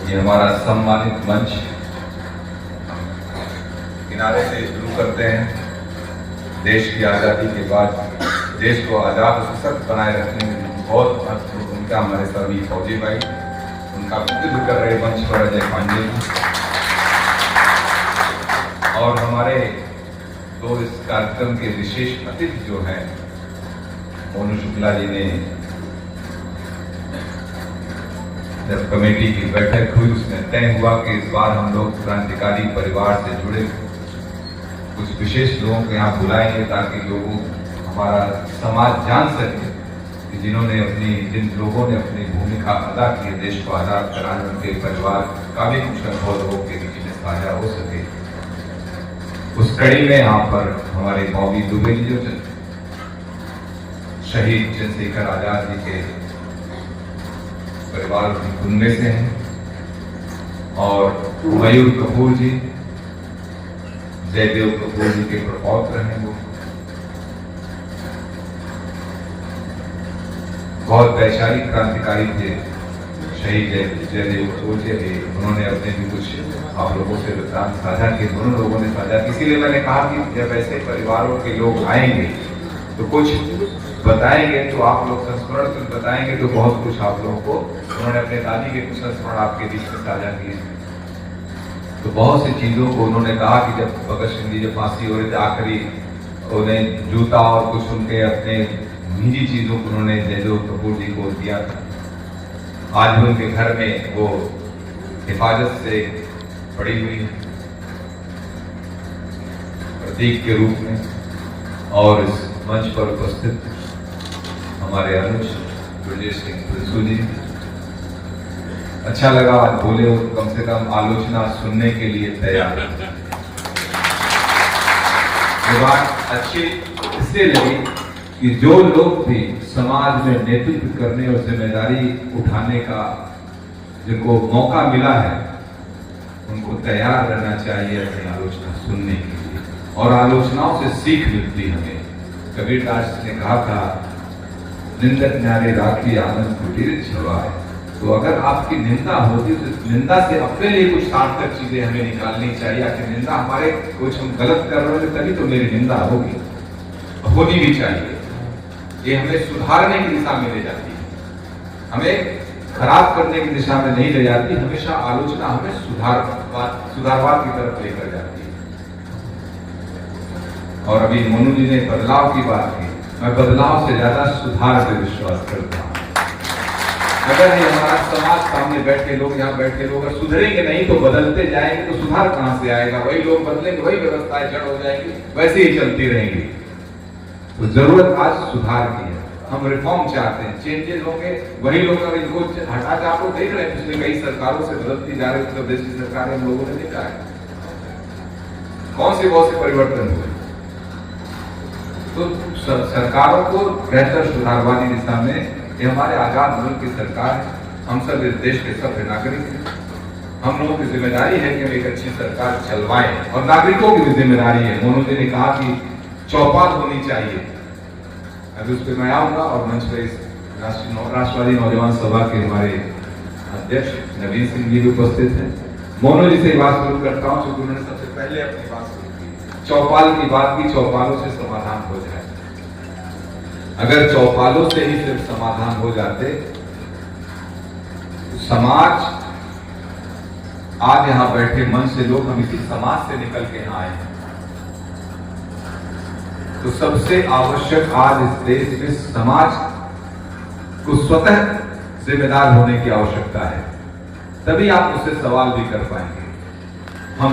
ये हमारा सम्मानित मंच किनारे से शुरू करते हैं। देश की आज़ादी के बाद देश को आज़ाद और सशक्त बनाए रखने में बहुत महत्वपूर्ण भूमिका हमारे सभी फौजी भाई, उनका प्रतिनिधित्व कर रहे मंच पर अजय पांडे जी और हमारे तो इस कार्यक्रम के विशेष अतिथि जो हैं मोनू शुक्ला जी ने जब कमेटी की बैठक हुई उसमें तय हुआ कि इस बार हम लोग क्रांतिकारी परिवार से जुड़े कुछ विशेष लोगों को यहाँ बुलाएंगे ताकि लोगों हमारा समाज जान सके कि जिन लोगों ने अपनी भूमिका अदा की है देश को आजाद कराने, उनके परिवार का भी कुछ अनुभव लोगों के बीच में साझा हो सके। उस कड़ी में यहाँ पर हमारे बॉबी दुबे जी जो शहीद चंद्रशेखर आजाद जी के परिवार उनमें से हैं और मयूर कपूर जी, जयदेव कपूर जी के प्रपौत्र हैं। वो बहुत वैचारिक क्रांतिकारी थे शहीद जयदेव कपूर जी। उन्होंने अपने भी कुछ आप लोगों से वृत्तांत साझा किए, दोनों लोगों ने साझा किया। इसीलिए मैंने कहा कि जब ऐसे परिवारों के लोग आएंगे तो कुछ बताएंगे, तो आप लोग संस्मरण कुछ बताएंगे तो बहुत कुछ आप लोगों को, उन्होंने अपने दादी के कुछ संस्मरण आपके बीच में साझा किए। तो बहुत सी चीजों को उन्होंने कहा कि जब भगत सिंह जी जब फांसी हो रही थी आखिरी, उन्हें जूता और कुछ उनके अपने निजी चीजों को उन्होंने जयदेव कपूर जी को दिया था। आज भी उनके घर में वो हिफाजत से पड़ी हुई है प्रतीक के रूप में। और इस मंच पर उपस्थित हमारे अनुज ब्रजेश सिंह तुलसू जी, अच्छा लगा आज बोले हो, कम से कम आलोचना सुनने के लिए तैयार। ये बात अच्छी इसलिए लगी कि जो लोग भी समाज में नेतृत्व करने और जिम्मेदारी उठाने का जिनको मौका मिला है उनको तैयार रहना चाहिए अपनी आलोचना सुनने के लिए, और आलोचनाओं से सीख मिलती हमें। कबीरदास ने कहा था, निंदक न्यारे राखी आनंद कुटीर छवाए। तो अगर आपकी निंदा होती तो निंदा से अपने लिए कुछ सार्थक चीजें हमें निकालनी चाहिए। कि निंदा हमारे कुछ हम गलत कर रहे हैं तभी तो मेरी निंदा होगी, होनी भी चाहिए। ये हमें सुधारने की दिशा में ले जाती है, हमें खराब करने की दिशा में नहीं ले जाती। हमेशा आलोचना हमें सुधारवाद की तरफ लेकर जाती है। और अभी मोनू जी ने बदलाव की बात की, मैं बदलाव से ज्यादा सुधार पे विश्वास करता हूँ। अगर ये हमारा समाज सामने बैठे लोग, यहाँ बैठे लोग अगर सुधरेंगे नहीं तो बदलते जाएंगे तो सुधार कहां से आएगा? वही लोग बदलेंगे, वही व्यवस्थाएं जड़ हो जाएंगी, वैसे ही चलती रहेंगी। तो जरूरत आज सुधार की है। हम रिफॉर्म चाहते हैं, चेंजेस होंगे। वही लोग अगर इनको हटा के आप लोग देख रहे हैं पिछले कई सरकारों से बदलती जा रही उत्तर प्रदेश की सरकार हम लोगों ने देखा है कौन से बहुत से परिवर्तन हुए। तो सरकारों को बेहतर सुधारवादी दिशा में, ये हमारे आजाद मुल्क की सरकार है, हम सब इस देश के सभ्य नागरिक हैं। हम लोगों की जिम्मेदारी है कि हम एक अच्छी सरकार चलवाएं और नागरिकों की भी जिम्मेदारी है। मोनू जी ने कहा कि चौपाल होनी चाहिए, अभी उस पर मैं आऊंगा। और मंच पर इस राष्ट्रवादी नौजवान सभा के हमारे अध्यक्ष नवीन सिंह जी भी उपस्थित हैं। मोनू जी से बात शुरू करता हूँ क्योंकि उन्होंने सबसे पहले अपनी बात शुरू की। चौपाल की बात की, चौपालों से समाधान हो जाए। अगर चौपालों से ही सिर्फ समाधान हो जाते तो समाज, आज यहां बैठे मंच से लोग हम इसी समाज से निकल के यहां आए हैं। तो सबसे आवश्यक आज इस देश में समाज को स्वतः जिम्मेदार होने की आवश्यकता है, तभी आप मुझसे सवाल भी कर पाएंगे। हम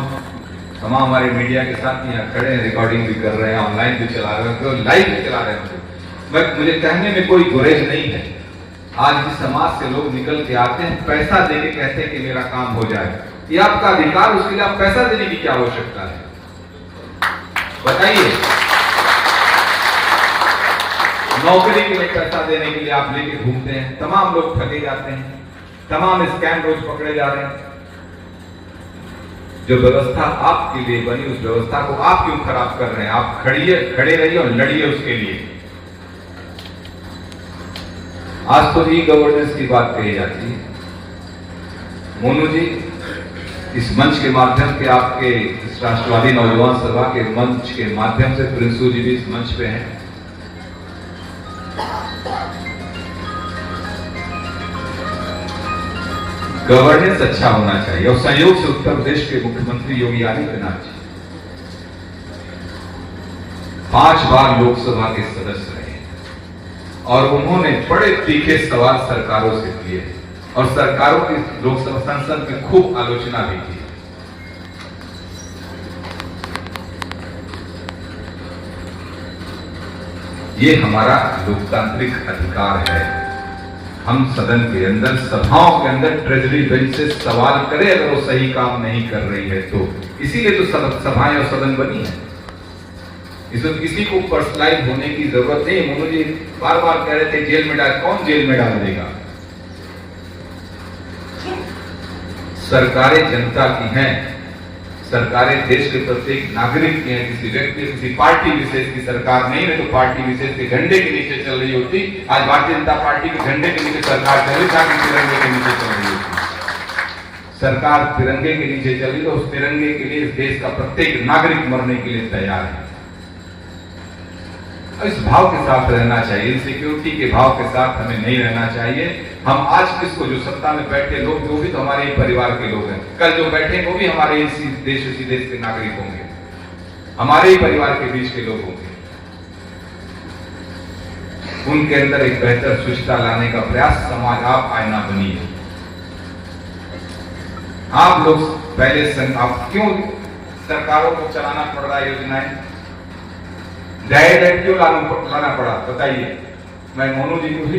तमाम हमारे मीडिया के साथ यहाँ खड़े हैं, रिकॉर्डिंग भी कर रहे हैं, ऑनलाइन भी चला रहे हैं, लाइव भी चला रहे हैं। मुझे कहने में कोई गुरेज नहीं है। आज जिस समाज से लोग निकल के आते हैं, पैसा देके कहते हैं कि मेरा काम हो जाए, ये आपका अधिकार, उसके लिए आप पैसा देने की क्या आवश्यकता है? बताइए। नौकरी के लिए पैसा देने के लिए आप लेके घूमते हैं, तमाम लोग ठगे जाते हैं, तमाम स्कैम रोज पकड़े जा रहे हैं। जो व्यवस्था आपके लिए बनी उस व्यवस्था को आप क्यों खराब कर रहे हैं? आप खड़े रहिए और लड़िए उसके लिए। आज तो ई गवर्नेंस की बात कही जाती है, मोनू जी, इस मंच के माध्यम के आपके इस राष्ट्रवादी नौजवान सभा के मंच के माध्यम से प्रिंसू जी भी इस मंच पे हैं। गवर्नेंस अच्छा होना चाहिए और संयोग से उत्तर प्रदेश के मुख्यमंत्री योगी आदित्यनाथ जी 5 बार लोकसभा के सदस्य रहे और उन्होंने बड़े तीखे सवाल सरकारों से किए और सरकारों की लोकसभा संसद की खूब आलोचना भी की। ये हमारा लोकतांत्रिक अधिकार है। हम सदन के अंदर, सभाओं के अंदर ट्रेजरी बेंच से सवाल करें अगर वो सही काम नहीं कर रही है तो। इसीलिए तो सभाएं और सदन बनी है। इसमें किसी को पर्सनलाइज होने की जरूरत नहीं। मोनू जी बार बार कह रहे थे जेल में डाल, कौन जेल में डाल देगा? सरकारें जनता की हैं, सरकारें देश के प्रत्येक नागरिक की हैं। किसी व्यक्ति, किसी पार्टी विशेष की सरकार नहीं है तो पार्टी विशेष के झंडे के नीचे चल रही होती। आज भारतीय जनता पार्टी के झंडे के नीचे सरकार चल रही, ताकि तिरंगे के नीचे चल रही होती। सरकार तिरंगे के नीचे चल रही तो उस तिरंगे के लिए इस देश का प्रत्येक नागरिक मरने के लिए तैयार है। इस भाव के साथ रहना चाहिए, सिक्योरिटी के भाव के साथ हमें नहीं रहना चाहिए। हम आज किसको, जो सत्ता में बैठे लोग, वो भी तो हमारे ही परिवार के लोग हैं। कल जो बैठे वो भी हमारे इसी देश के नागरिक होंगे, हमारे ही परिवार के बीच के लोग होंगे। उनके अंदर एक बेहतर सुचिता लाने का प्रयास समाज, आप आईना बनिए। आप लोग पहले आप क्यों सरकारों को चलाना पड़ रहा है योजनाएं? डायरेक्ट क्यों लाना पड़ा बताइए। मैं मोनू जी को भी